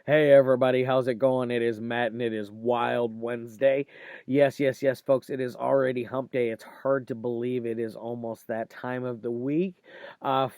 Hey everybody, how's it going? It is Matt and it is Wild Wednesday. Yes, yes, yes, folks, it is already hump day. It's hard to believe it is almost that time of the week.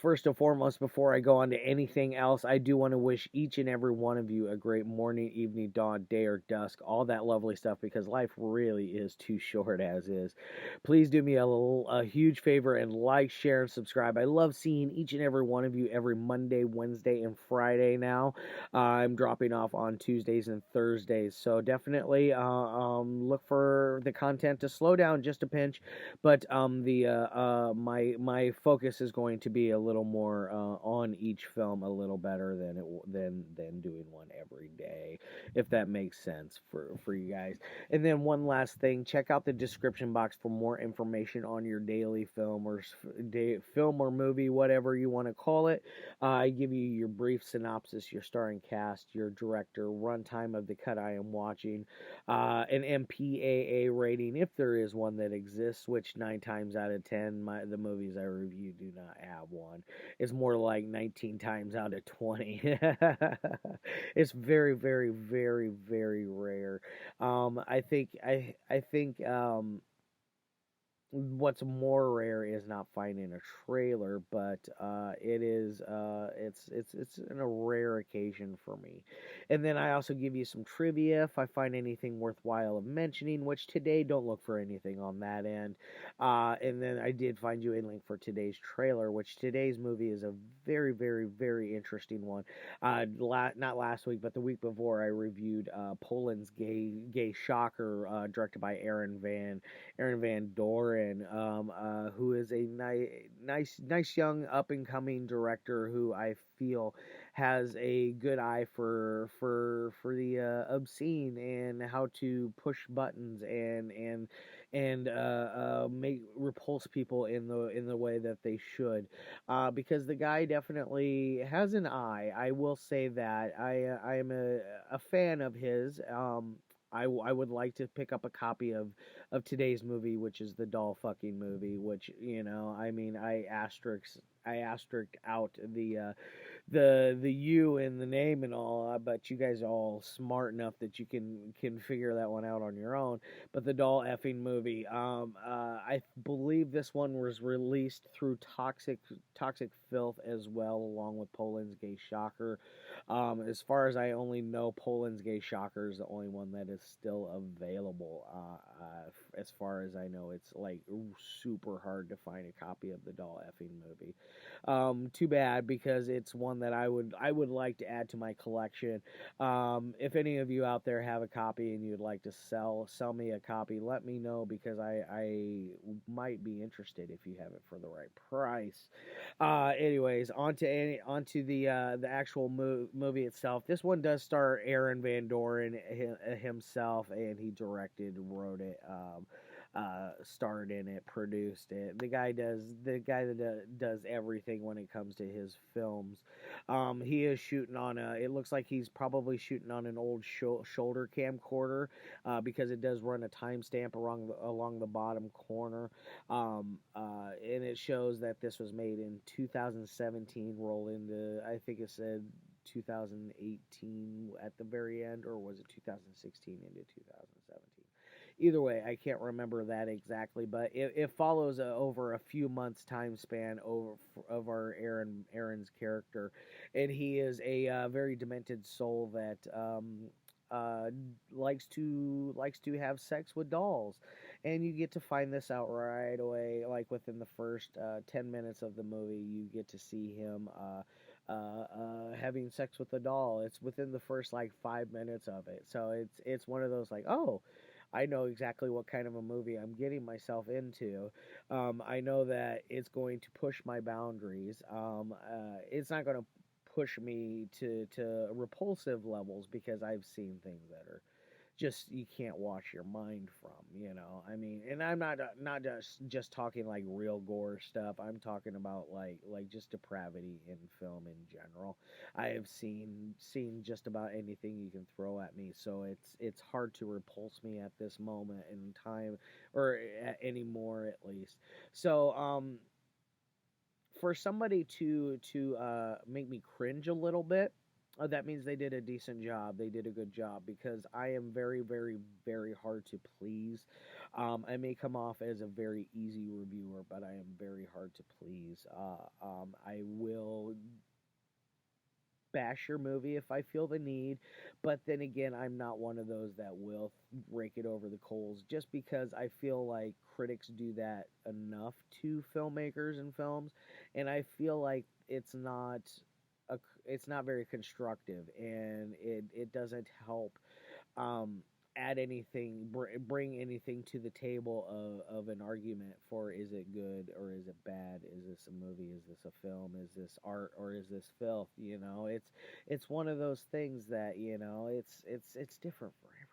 First and foremost, before I go on to anything else, I do want to wish each and every one of you a great morning, evening, dawn, day, or dusk, all that lovely stuff because life really is too short as is. Please do me a huge favor and like, share, and subscribe. I love seeing each and every one of you every Monday, Wednesday, and Friday now. I'm dropping off on Tuesdays and Thursdays, so definitely look for the content to slow down just a pinch. But the my focus is going to be a little more on each film, a little better than doing one every day, if that makes sense for you guys. And then one last thing, check out the description box for more information on your daily film or film or movie, whatever you want to call it. I give you your brief synopsis, your starring cast, your director, runtime of the cut I am watching, an MPAA rating if there is one that exists, which 9 times out of 10, the movies I review do not have one. It's more like 19 times out of 20. It's very, very, very, very rare. I think what's more rare is not finding a trailer, but it's a rare occasion for me. And then I also give you some trivia if I find anything worthwhile of mentioning, which today don't look for anything on that end. And then I did find you a link for today's trailer, which today's movie is a very, very, very interesting one. Not last week, but the week before, I reviewed Poland's Gay Shocker, directed by Aaron Van Doren, who is a nice young up and coming director who I feel has a good eye for the obscene and how to push buttons and make repulse people in the way that they should, because the guy definitely has an eye. I will say that I am a fan of his. I would like to pick up a copy of today's movie, which is the doll fucking movie. Which I mean, I asterisked out the you in the name and all. But you guys are all smart enough that you can figure that one out on your own. But the doll effing movie, I believe this one was released through Toxic Filth as well, along with Poland's Gay Shocker. As far as I only know, Poland's Gay Shocker is the only one that is still available. As far as I know, it's like super hard to find a copy of the doll effing movie. Too bad because it's one that I would like to add to my collection. If any of you out there have a copy and you'd like to sell me a copy, let me know because I might be interested if you have it for the right price. Anyways, onto the actual movie itself. This one does star Aaron Van Doren himself, and he directed, wrote it, starred in it, produced it. The guy that does everything when it comes to his films. He is shooting on a. It looks like he's probably shooting on an old shoulder camcorder, because it does run a timestamp along the bottom corner. And it shows that this was made in 2017. Roll into, I think it said 2018 at the very end, or was it 2016 into 2017? Either way, I can't remember that exactly, but it follows over a few months time span of our Aaron's character, and he is a very demented soul that uh, likes to have sex with dolls, and you get to find this out right away. Like within the first 10 minutes of the movie, you get to see him. Having sex with a doll. It's within the first like 5 minutes of it, so it's one of those like, oh, I know exactly what kind of a movie I'm getting myself into. I know that it's going to push my boundaries. It's not going to push me to repulsive levels because I've seen things that are just you can't wash your mind from. I mean, and I'm not just talking like real gore stuff. I'm talking about like just depravity in film in general. I have seen just about anything you can throw at me, so it's hard to repulse me at this moment in time, or anymore at least. So for somebody to make me cringe a little bit, that means they did a decent job. They did a good job because I am very, very, very hard to please. I may come off as a very easy reviewer, but I am very hard to please. I will bash your movie if I feel the need, but then again, I'm not one of those that will rake it over the coals just because I feel like critics do that enough to filmmakers and films, and I feel like a, it's not very constructive, and it doesn't help um, add anything, bring anything to the table of an argument for is it good or is it bad? Is this a movie? Is this a film? Is this art or is this filth? You know, it's one of those things that it's different for everybody.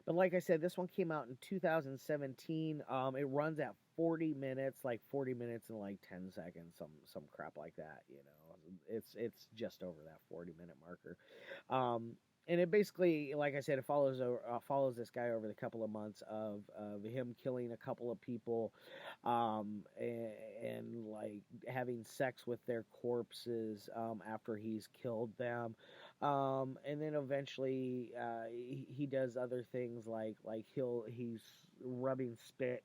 But like I said, this one came out in 2017. It runs at 40 minutes, like 40 minutes and like 10 seconds, some crap like that. You know, it's just over that 40-minute marker. Um, and it basically, like I said, it follows this guy over the couple of months of him killing a couple of people, and like having sex with their corpses after he's killed them, and then eventually he does other things like he's rubbing spit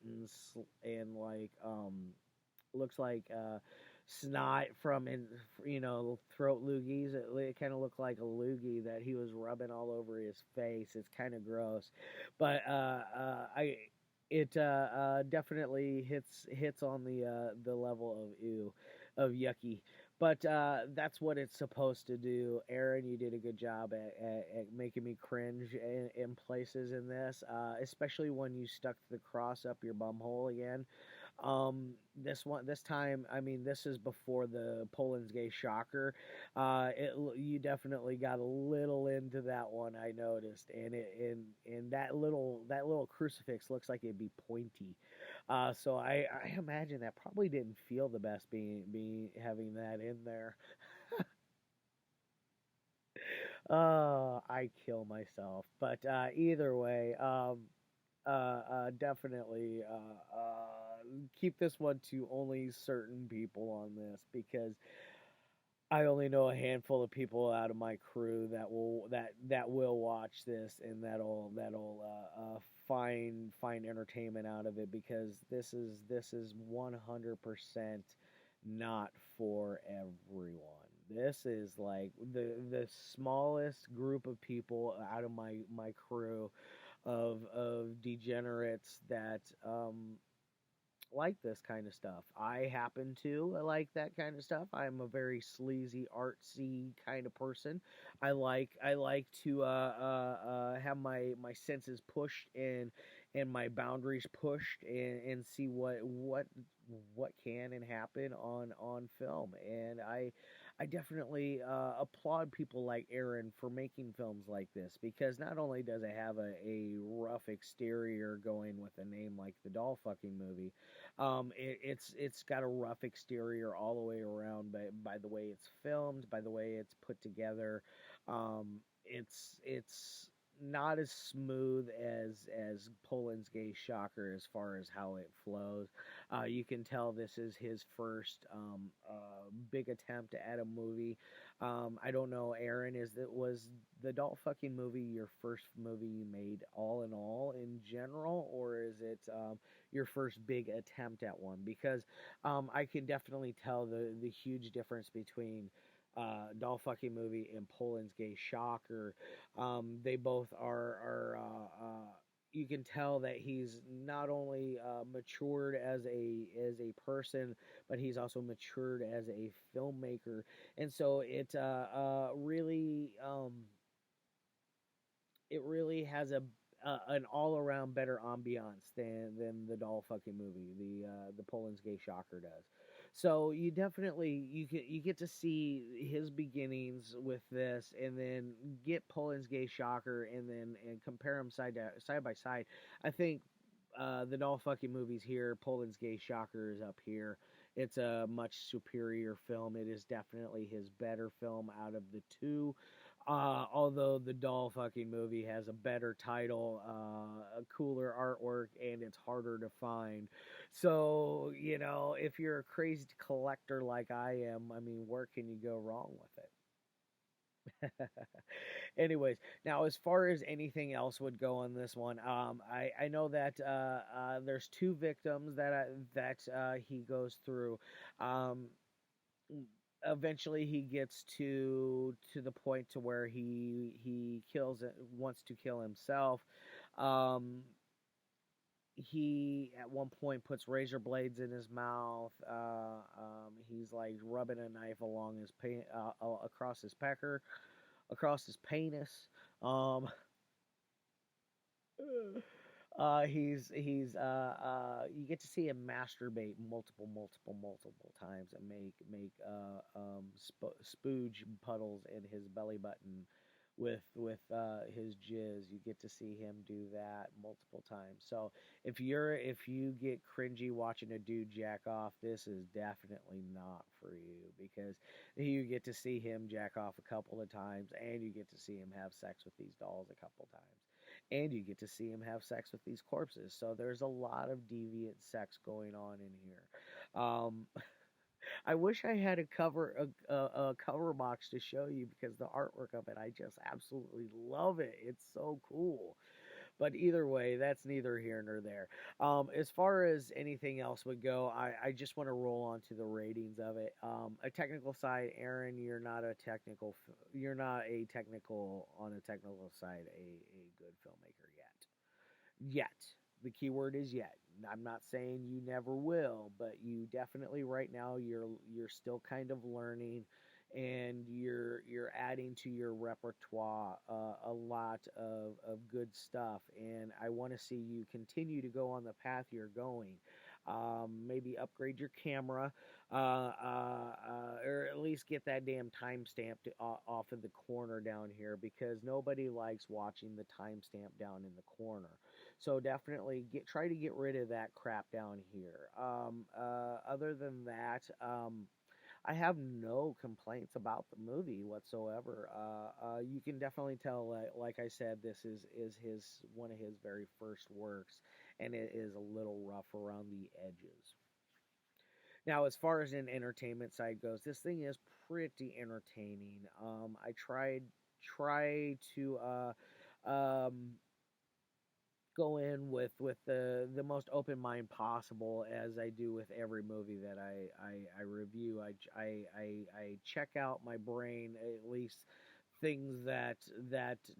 and like looks like snot from his, throat loogies. It kind of looked like a loogie that he was rubbing all over his face. It's kind of gross, but I it definitely hits on the level of ew, of yucky. But that's what it's supposed to do. Aaron, you did a good job at making me cringe in places in this, especially when you stuck the cross up your bum hole again. This time, I mean, this is before the Poland's gay shocker. You definitely got a little into that one. I noticed, and that little crucifix looks like it'd be pointy. So I imagine that probably didn't feel the best being having that in there. I kill myself, but either way, definitely keep this one to only certain people on this because I only know a handful of people out of my crew that will watch this and that'll find entertainment out of it because this is 100% not for everyone. This is like the smallest group of people out of my crew of degenerates that like this kind of stuff. I happen to like that kind of stuff. I'm a very sleazy, artsy kind of person. I like to have my senses pushed and my boundaries pushed and see what can and happen on film. And I definitely applaud people like Aaron for making films like this because not only does it have a rough exterior going with a name like the Doll Fucking Movie, it's got a rough exterior all the way around by the way it's filmed, by the way it's put together. It's not as smooth as Poland's Gay Shocker as far as how it flows. You can tell this is his first big attempt at a movie. I don't know, Aaron, was the Doll Fucking Movie your first movie you made all in all in general, or is it your first big attempt at one? Because I can definitely tell the huge difference between Doll Fucking Movie and Poland's Gay Shocker. They both are you can tell that he's not only matured as a person, but he's also matured as a filmmaker, and so it really has an all around better ambiance than the Doll Fucking Movie, the Poland's Gay Shocker does. So you get to see his beginnings with this, and then get Poland's Gay Shocker, and compare them side by side. I think the Doll Fucking Movie's here. Poland's Gay Shocker is up here. It's a much superior film. It is definitely his better film out of the two. Although the Doll Fucking Movie has a better title, a cooler artwork, and it's harder to find. So, if you're a crazy collector like I am, I mean, where can you go wrong with it? Anyways, now as far as anything else would go on this one, I know that there's two victims that he goes through. Um, Eventually, he gets to the point to where he kills it, wants to kill himself. Um, he at one point puts razor blades in his mouth. He's like rubbing a knife along his across his pecker, across his penis. Um, you get to see him masturbate multiple times and make spooge puddles in his belly button with his jizz. You get to see him do that multiple times. So if you get cringy watching a dude jack off, this is definitely not for you, because you get to see him jack off a couple of times, and you get to see him have sex with these dolls a couple times, and you get to see him have sex with these corpses. So there's a lot of deviant sex going on in here. Um, I wish I had a cover box to show you, because the artwork of it, I just absolutely love it. It's so cool. But either way, that's neither here nor there. As far as anything else would go, I just want to roll on to the ratings of it. A technical side, Aaron, you're not a technical on a technical side, a good filmmaker yet. Yet. The key word is yet. I'm not saying you never will, but you definitely right now you're still kind of learning, and you're adding to your repertoire a lot of good stuff, and I want to see you continue to go on the path you're going. Maybe upgrade your camera, or at least get that damn timestamp off of the corner down here, because nobody likes watching the timestamp down in the corner. So definitely try to get rid of that crap down here. Other than that, I have no complaints about the movie whatsoever. You can definitely tell, like I said, this is his one of his very first works, and it is a little rough around the edges. Now, as far as an entertainment side goes, this thing is pretty entertaining. I try to um, go in with the most open mind possible, as I do with every movie that I review. I check out my brain, at least things that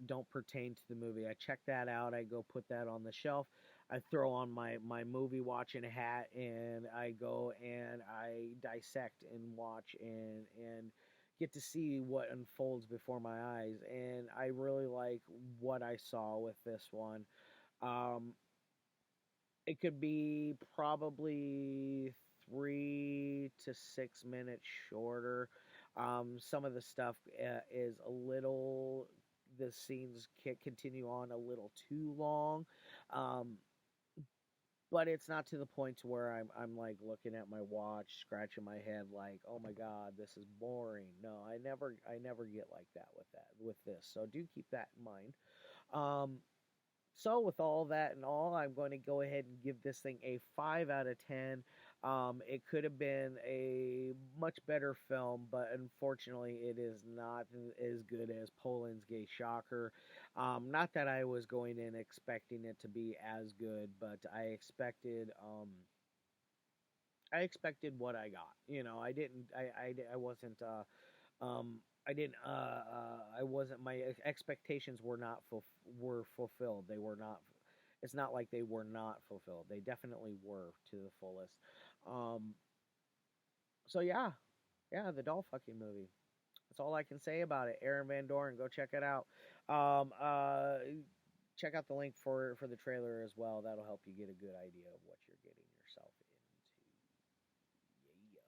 don't pertain to the movie. I check that out. I go put that on the shelf. I throw on my movie watching hat, and I go and I dissect and watch and get to see what unfolds before my eyes. And I really like what I saw with this one. um, it could be probably 3 to 6 minutes shorter. Some of the stuff is a little. The scenes can continue on a little too long, um, but it's not to the point to where I'm like looking at my watch, scratching my head, like, oh my god, this is boring. No, I never get like that with this. So do keep that in mind. Um, so, with all that and all, I'm going to go ahead and give this thing a 5 out of 10. It could have been a much better film, but unfortunately, it is not as good as Poland's Gay Shocker. Not that I was going in expecting it to be as good, but I expected what I got. I didn't, I wasn't, I didn't, I wasn't, my expectations were fulfilled. They were not, it's not like they were not fulfilled. They definitely were to the fullest. Um, so yeah, yeah, the doll fucking movie. That's all I can say about it. Aaron Van Doren, go check it out. Um, uh, Check out the link for the trailer as well. That'll help you get a good idea of what you're getting yourself into. Yeah.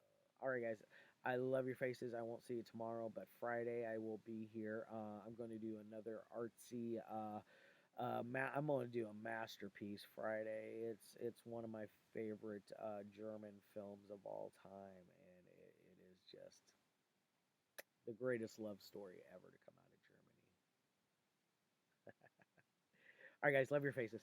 All right, guys. I love your faces. I won't see you tomorrow, but Friday I will be here. I'm going to do another artsy. I'm going to do a masterpiece Friday. It's one of my favorite German films of all time, and it is just the greatest love story ever to come out of Germany. All right, guys. Love your faces.